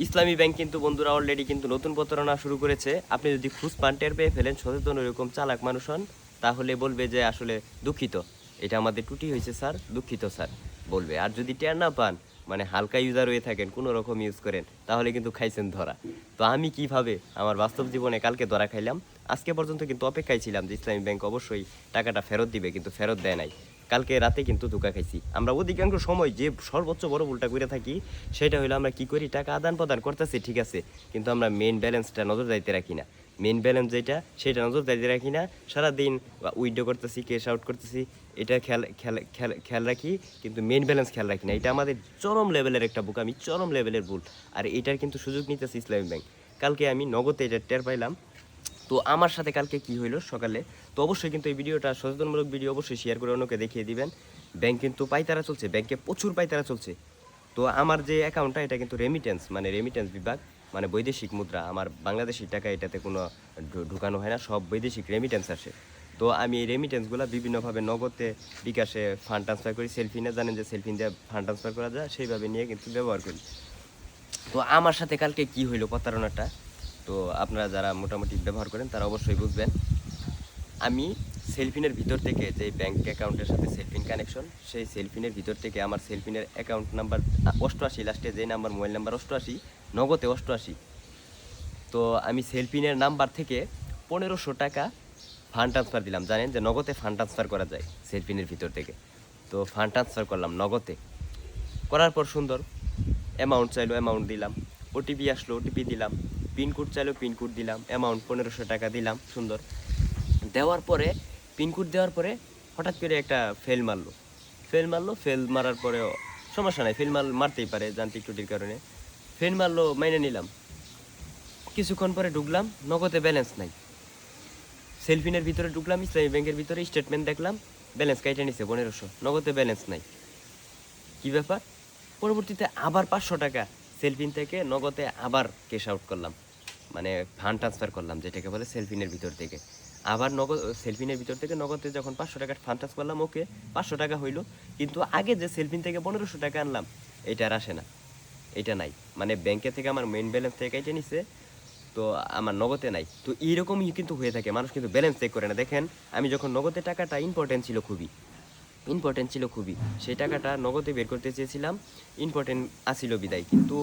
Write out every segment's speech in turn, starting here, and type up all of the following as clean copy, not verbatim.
ইসলামী bank কিন্তু বন্ধুরা already কিন্তু নতুন প্রতারণা শুরু করেছে। আপনি যদি ঘুষ পান টের পেয়ে ফেলেন, সচেতন এরকম চালাক মানুষ হন, তাহলে বলবে যে আসলে দুঃখিত, এটা আমাদের ত্রুটি হয়েছে স্যার, দুঃখিত স্যার বলবে। আর যদি টের না পান, মানে হালকা ইউজার হয়ে থাকেন, কোনো রকম ইউজ করেন, তাহলে কিন্তু খাইছেন ধরা। তো আমি কিভাবে আমার বাস্তব জীবনে কালকে ধরা খাইলাম, আজকে পর্যন্ত কিন্তু অপেক্ষায় ছিলাম যে ইসলামী ব্যাংক অবশ্যই টাকাটা ফেরত দিবে, কিন্তু ফেরত দেয় নাই। কালকে রাতে কিন্তু ধোকা খাইছি। আমরা অধিকাংশ সময় যে সর্বোচ্চ বড় ভুলটা করে থাকি, সেটা হলো আমরা কি করি, টাকা আদান প্রদান করতেছি ঠিক আছে, কিন্তু আমরা মেন ব্যালেন্সটা নজরদারিতে রাখি না। মেন ব্যালেন্স যেটা, সেটা নজরদারিতে রাখি না। সারাদিন উইথড্র করতেছি, ক্যাশ আউট করতেছি, এটা খেয়াল খেয়াল খেয়াল খেয়াল রাখি, কিন্তু মেন ব্যালেন্স খেয়াল রাখি না। এটা আমাদের চরম লেভেলের একটা বোকামি, চরম লেভেলের ভুল। আর এটার কিন্তু সুযোগ নিতেছে ইসলামী ব্যাংক। কালকে আমি নগদে এটা টের পাইলাম। তো আমার সাথে কালকে কি হইলো সকালে, তো অবশ্যই কিন্তু এই ভিডিওটা সচেতনমূলক ভিডিও, অবশ্যই শেয়ার করে অন্যকে দেখিয়ে দিবেন। ব্যাংক কিন্তু পাইতারা চলছে, ব্যাংকে প্রচুর পাইতারা চলছে। তো আমার যে অ্যাকাউন্টটা, এটা কিন্তু রেমিটেন্স, মানে রেমিটেন্স বিভাগ, মানে বৈদেশিক মুদ্রা, আমার বাংলাদেশি টাকা এটাতে কোনো ঢুকানো হয় না, সব বৈদেশিক রেমিটেন্স আসে। তো আমি এই রেমিটেন্সগুলো বিভিন্নভাবে নগদে, বিকাশে ফান্ড ট্রান্সফার করি, সেলফিনে জানেন যে সেলফিন দিয়ে ফান্ড ট্রান্সফার করা যায়, সেইভাবে নিয়ে কিন্তু ব্যবহার করি। তো আমার সাথে কালকে কি হইলো প্রতারণাটা, তো আপনারা যারা মোটামুটি ব্যবহার করেন তারা অবশ্যই বুঝবেন। আমি সেলফিনের ভিতর থেকে, যে ব্যাংক অ্যাকাউন্টের সাথে সেলফিন কানেকশন, সেই সেলফিনের ভিতর থেকে আমার সেলফিনের অ্যাকাউন্ট নাম্বার 88, লাস্টে যে নাম্বার, মোবাইল নাম্বার 88, নগদে 88। তো আমি সেলফিনের নাম্বার থেকে 1500 টাকা ফান্ড ট্রান্সফার দিলাম। জানেন যে নগদে ফান্ড ট্রান্সফার করা যায় সেলফিনের ভিতর থেকে। তো ফান্ড ট্রান্সফার করলাম নগদে, করার পর সুন্দর অ্যামাউন্ট চাইলো, অ্যামাউন্ট দিলাম, ওটিপি আসলো, ওটিপি দিলাম, পিনকোড চাইলো, পিনকোড দিলাম, অ্যামাউন্ট 1500 টাকা দিলাম। সুন্দর দেওয়ার পরে, পিনকোড দেওয়ার পরে হঠাৎ করে একটা ফেল মারার পরেও সমস্যা নাই, মারতেই পারে যান্ত্রিক ত্রুটির কারণে। ফেল মারলো, মাইনে নিলাম। কিছুক্ষণ পরে ঢুকলাম, নগদে ব্যালেন্স নাই। সেলফিনের ভিতরে ঢুকলাম, ইসলামী ব্যাংকের ভিতরে স্টেটমেন্ট দেখলাম, ব্যালেন্স কাইটা নিছে 1500, নগদে ব্যালেন্স নাই। কি ব্যাপার? পরবর্তীতে আবার 500 টাকা সেলফিন থেকে নগদে আবার ক্যাশ আউট করলাম, মানে ফান্ড ট্রান্সফার করলাম, যেটাকে বলে সেলফিনের ভিতর থেকে। আবার নগদ, সেলফিনের ভিতর থেকে নগদে যখন 500 টাকা ফান্ড ট্রান্সফার করলাম, ওকে 500 টাকা হইলো, কিন্তু আগে যে সেলফিন থেকে 1500 টাকা আনলাম, এটা আর আসে না, এটা নাই। মানে ব্যাংকে থেকে আমার মেইন ব্যালেন্স থেকে কেটে নিছে, তো আমার নগদে নাই। তো এইরকমই কিন্তু হয়ে থাকে, মানুষ কিন্তু ব্যালেন্স চেক করে না। দেখেন, আমি যখন নগদে টাকাটা ইম্পর্টেন্ট ছিল খুবই, সেই টাকাটা নগদে বের করতে চেয়েছিলাম, ইম্পর্টেন্ট আসিল বিদায়, কিন্তু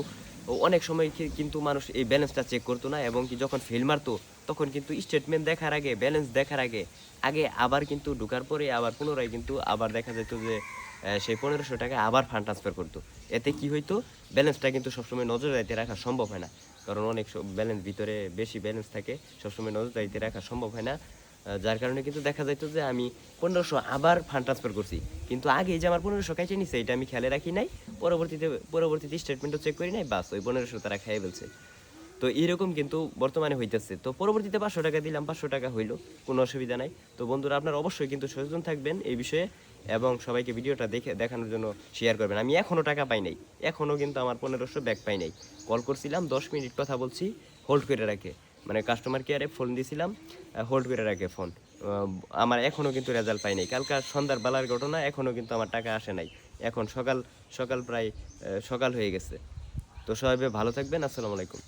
অনেক সময় কিন্তু মানুষ এই ব্যালেন্সটা চেক করতো না, এবং কি যখন ফেল মারতো, তখন কিন্তু স্টেটমেন্ট দেখার আগে, ব্যালেন্স দেখার আগে আগে আবার কিন্তু ঢোকার পরে আবার পুনরায় কিন্তু আবার দেখা যেত যে সেই 1500 টাকা আবার ফান্ড ট্রান্সফার করতো। এতে কি হইতো, ব্যালেন্সটা কিন্তু সবসময় নজরদারিতে রাখা সম্ভব হয় না, কারণ অনেক ব্যালেন্স ভিতরে বেশি ব্যালেন্স থাকে, সবসময় নজরদারিতে রাখা সম্ভব হয় না। যার কারণে কিন্তু দেখা যাইত যে আমি 1500 আবার ফান্ড ট্রান্সফার করছি, কিন্তু আগে যে আমার 1500 কাইটে নিছে, এটা আমি খেয়ালে রাখি নাই, পরবর্তীতে স্টেটমেন্টও চেক করি নাই, বাস ওই 1500 তারা খেয়ে ফেলছে। তো এরকম কিন্তু বর্তমানে হইতেছে। তো পরবর্তীতে 500 টাকা দিলাম, 500 টাকা হইলো, কোনো অসুবিধা নাই। তো বন্ধুরা, আপনারা অবশ্যই কিন্তু সচেতন থাকবেন এই বিষয়ে, এবং সবাইকে ভিডিওটা দেখানোর জন্য শেয়ার করবেন। আমি এখনও টাকা পাই নাই, এখনও কিন্তু আমার 1500 ব্যাক পাই নাই। কল করছিলাম, 10 মিনিট কথা বলছি, হোল্ড করে রাখে, মানে কাস্টমার কেয়ারে ফোন দিয়েছিলাম, হোল্ড করে রাখে ফোন। আমার এখনও কিন্তু রেজাল্ট পাই নাই। কালকার সন্ধ্যার বেলার ঘটনা, এখনও কিন্তু আমার টাকা আসে নাই। এখন সকাল সকাল প্রায় সকাল হয়ে গেছে। তো সবাই ভালো থাকবেন, আসসালামু আলাইকুম।